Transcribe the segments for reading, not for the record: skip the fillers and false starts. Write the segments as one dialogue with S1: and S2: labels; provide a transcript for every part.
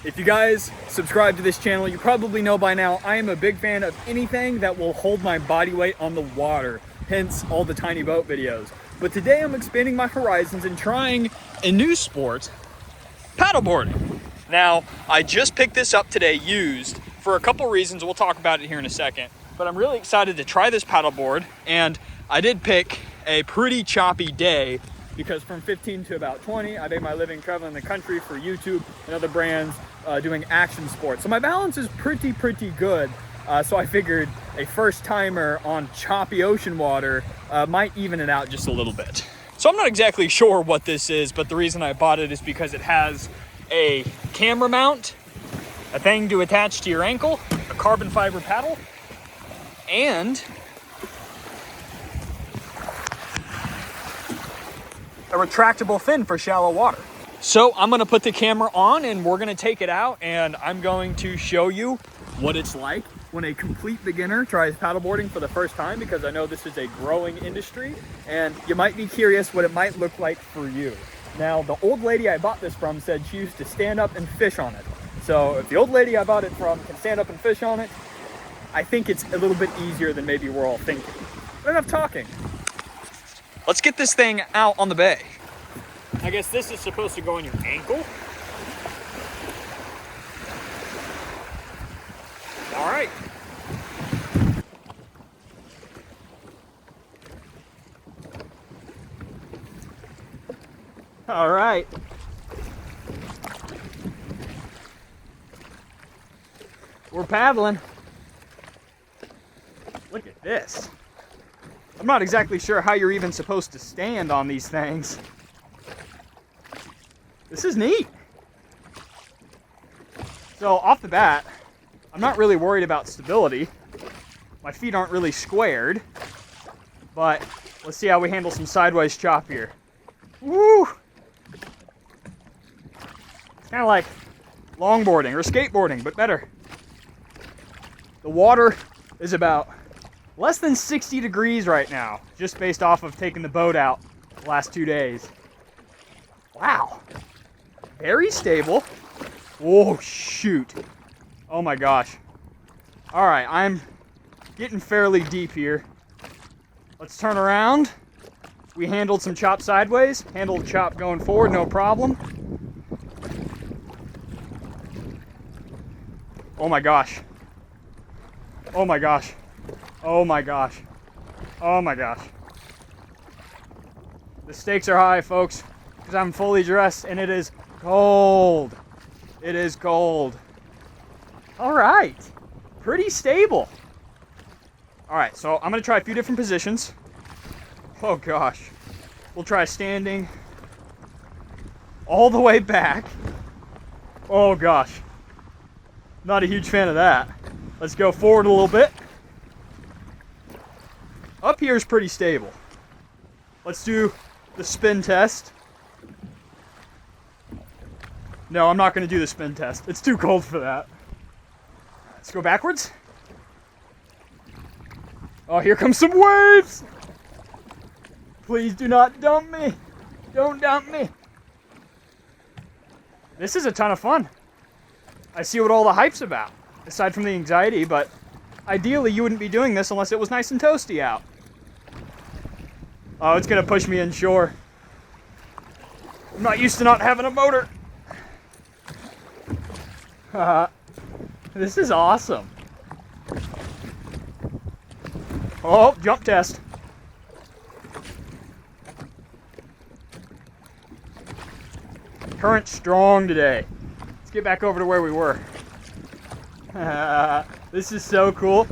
S1: If you guys subscribe to this channel, you probably know by now I am a big fan of anything that will hold my body weight on the water, hence all the tiny boat videos. But today I'm expanding my horizons and trying a new sport, paddleboarding. Now, I just picked this up today used for a couple reasons. We'll talk about it here in a second. But I'm really excited to try this paddleboard, and I did pick a pretty choppy day because from 15 to about 20, I made my living traveling the country for YouTube and other brands doing action sports. So my balance is pretty good. So I figured a first timer on choppy ocean water might even it out just a little bit. So I'm not exactly sure what this is, but the reason I bought it is because it has a camera mount, a thing to attach to your ankle, a carbon fiber paddle, and a retractable fin for shallow water. So I'm gonna put the camera on and we're gonna take it out and I'm going to show you what it's like when a complete beginner tries paddleboarding for the first time, because I know this is a growing industry and you might be curious what it might look like for you. Now, the old lady I bought this from said she used to stand up and fish on it. So if the old lady I bought it from can stand up and fish on it, I think it's a little bit easier than maybe we're all thinking. But enough talking. Let's get this thing out on the bay. I guess this is supposed to go on your ankle. All right. All right. We're paddling. Look at this. I'm not exactly sure how you're even supposed to stand on these things. This is neat. So off the bat, I'm not really worried about stability. My feet aren't really squared, but let's see how we handle some sideways chop here. Woo! It's kind of like longboarding or skateboarding, but better. The water is about less than 60 degrees right now, just based off of taking the boat out the last 2 days. Wow. Very stable. Oh, shoot. Oh my gosh. All right, I'm getting fairly deep here. Let's turn around. We handled some chop sideways, handled chop going forward, no problem. Oh my gosh. Oh my gosh. Oh my gosh. Oh my gosh. The stakes are high, folks, because I'm fully dressed and it is cold. It is cold. All right. Pretty stable. All right, so I'm going to try a few different positions. Oh gosh. We'll try standing all the way back. Oh gosh. Not a huge fan of that. Let's go forward a little bit. Up here is pretty stable. Let's do the spin test. No, I'm not going to do the spin test. It's too cold for that. Let's go backwards. Oh, here comes some waves. Please do not dump me. Don't dump me. This is a ton of fun. I see what all the hype's about, aside from the anxiety, but ideally you wouldn't be doing this unless it was nice and toasty out. Oh, it's gonna push me inshore. I'm not used to not having a motor. This is awesome. Oh, jump test. Current strong today. Let's get back over to where we were. This is so cool.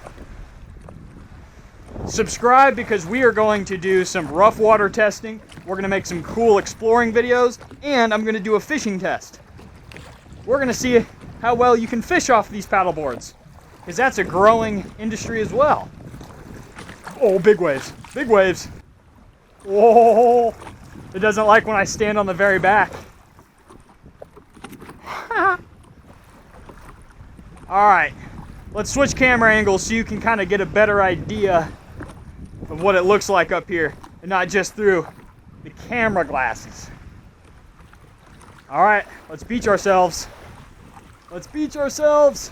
S1: Subscribe because we are going to do some rough water testing. We're going to make some cool exploring videos, and I'm going to do a fishing test. We're going to see how well you can fish off these paddle boards, because that's a growing industry as well. Oh, big waves. Big waves. Whoa. It doesn't like when I stand on the very back. All right, let's switch camera angles so you can kind of get a better idea of what it looks like up here and not just through the camera glasses. All right, let's beach ourselves. Let's beach ourselves.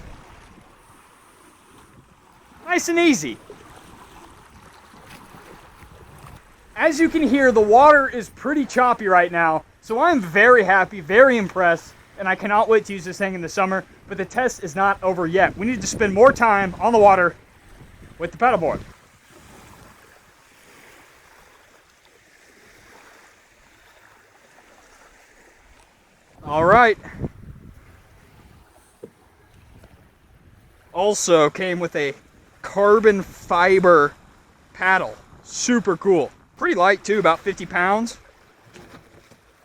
S1: Nice and easy. As you can hear, the water is pretty choppy right now, so I'm very happy, very impressed, and I cannot wait to use this thing in the summer, but the test is not over yet. We need to spend more time on the water with the paddleboard. All right. Also came with a carbon fiber paddle. Super cool. Pretty light too, about 50 pounds.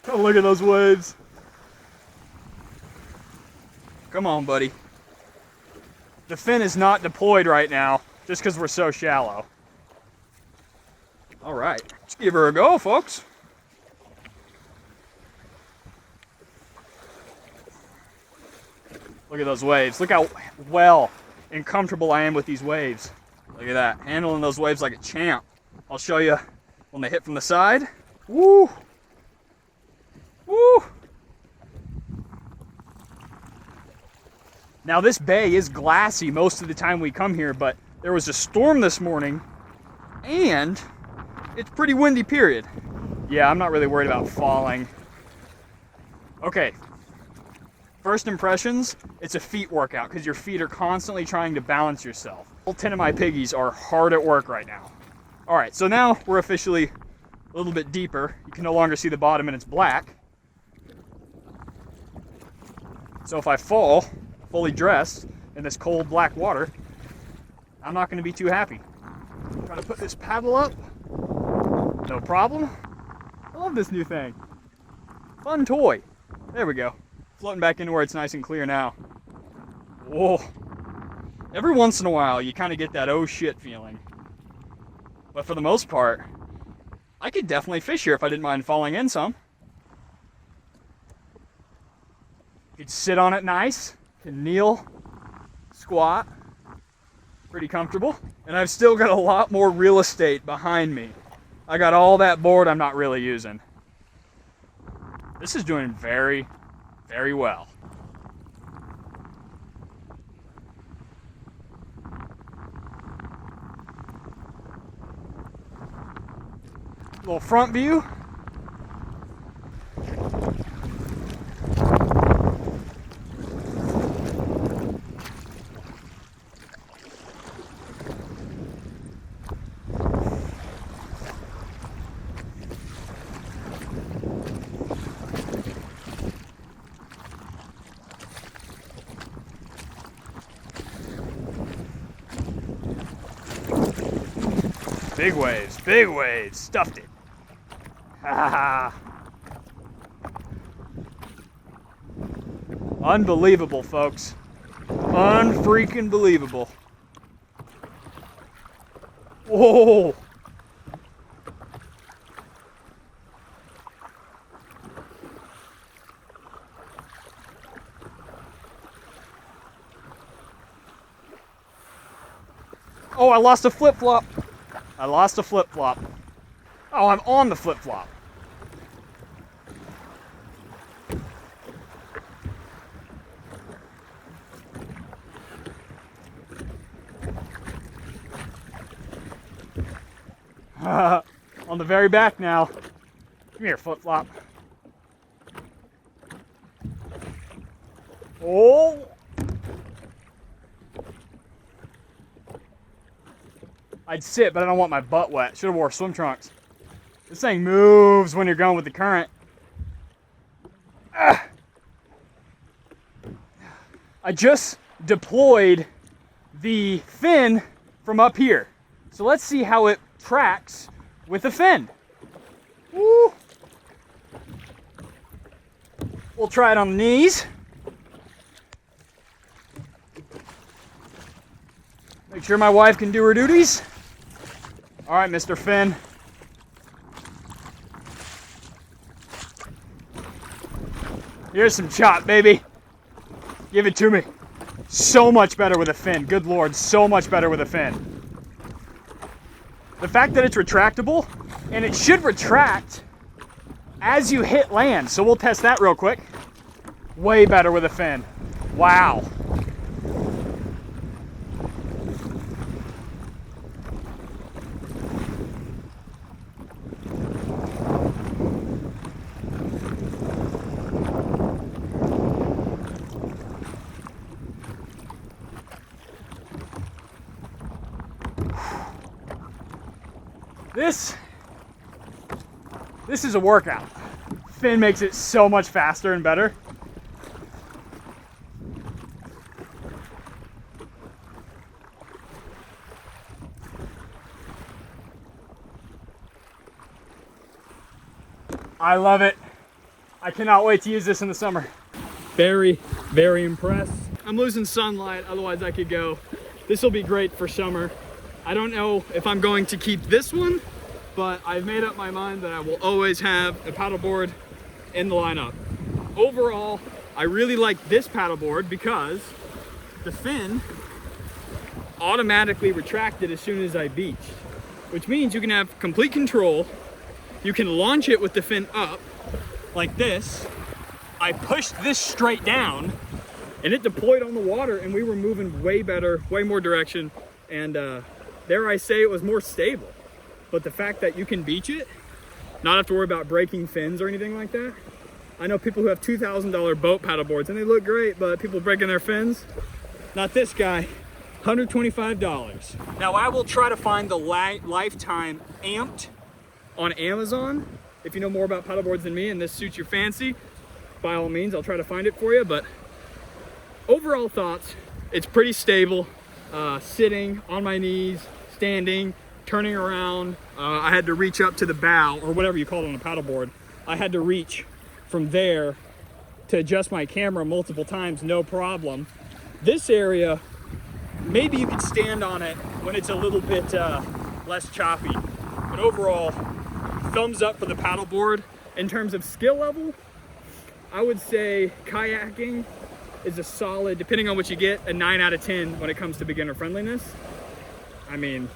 S1: Oh, look at those waves. Come on, buddy. The fin is not deployed right now, just because we're so shallow. All right, let's give her a go, folks. Look at those waves. Look how well and comfortable I am with these waves. Look at that, handling those waves like a champ. I'll show you when they hit from the side. Woo! Woo! Now this bay is glassy most of the time we come here, but there was a storm this morning and it's pretty windy, period. Yeah, I'm not really worried about falling. Okay, first impressions, it's a feet workout because your feet are constantly trying to balance yourself. All 10 of my piggies are hard at work right now. All right, so now we're officially a little bit deeper. You can no longer see the bottom and it's black. So if I fall, fully dressed in this cold black water, I'm not gonna be too happy. Try to put this paddle up, no problem. I love this new thing. Fun toy. There we go. Floating back into where it's nice and clear now. Whoa. Every once in a while, you kind of get that oh shit feeling. But for the most part, I could definitely fish here if I didn't mind falling in some. You could sit on it nice, can kneel, squat, pretty comfortable. And I've still got a lot more real estate behind me. I got all that board I'm not really using. This is doing very, very well. Little front view. Big waves, stuffed it. Ha Unbelievable, folks. Unfreaking believable. Whoa. Oh, I lost a flip-flop. I lost a flip-flop. Oh, I'm on the flip-flop. On the very back now. Come here, flip-flop. Oh! I'd sit, but I don't want my butt wet. Should have wore swim trunks. This thing moves when you're going with the current. Ah. I just deployed the fin from up here. So let's see how it tracks with the fin. Woo. We'll try it on the knees. Make sure my wife can do her duties. All right, Mr. Finn. Here's some chop, baby. Give it to me. So much better with a fin. Good Lord, so much better with a fin. The fact that it's retractable, and it should retract as you hit land. So we'll test that real quick. Way better with a fin. Wow. This is a workout. Fin makes it so much faster and better. I love it. I cannot wait to use this in the summer. Very, very impressed. I'm losing sunlight, otherwise I could go. This will be great for summer. I don't know if I'm going to keep this one, but I've made up my mind that I will always have a paddleboard in the lineup. Overall, I really like this paddleboard because the fin automatically retracted as soon as I beached, which means you can have complete control. You can launch it with the fin up like this. I pushed this straight down and it deployed on the water, and we were moving way better, way more direction, and dare I say it was more stable. But the fact that you can beach it, not have to worry about breaking fins or anything like that. I know people who have $2,000 boat paddleboards and they look great, but people breaking their fins. Not this guy, $125. Now I will try to find the lifetime amped on Amazon. If you know more about paddleboards than me and this suits your fancy, by all means, I'll try to find it for you. But overall thoughts, it's pretty stable. Sitting, on my knees, standing, turning around. I had to reach up to the bow, or whatever you call it on a paddleboard. I had to reach from there to adjust my camera multiple times, no problem. This area, maybe you could stand on it when it's a little bit less choppy. But overall, thumbs up for the paddleboard. In terms of skill level, I would say kayaking is a solid, depending on what you get, a 9 out of 10 when it comes to beginner friendliness. I mean,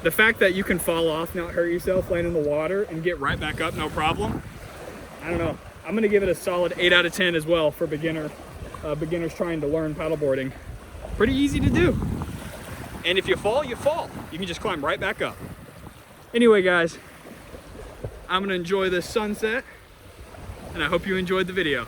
S1: the fact that you can fall off, not hurt yourself, land in the water, and get right back up, no problem. I don't know. I'm gonna give it a solid 8 out of 10 as well for beginners trying to learn paddleboarding. Pretty easy to do. And if you fall, you fall. You can just climb right back up. Anyway, guys, I'm gonna enjoy this sunset, and I hope you enjoyed the video.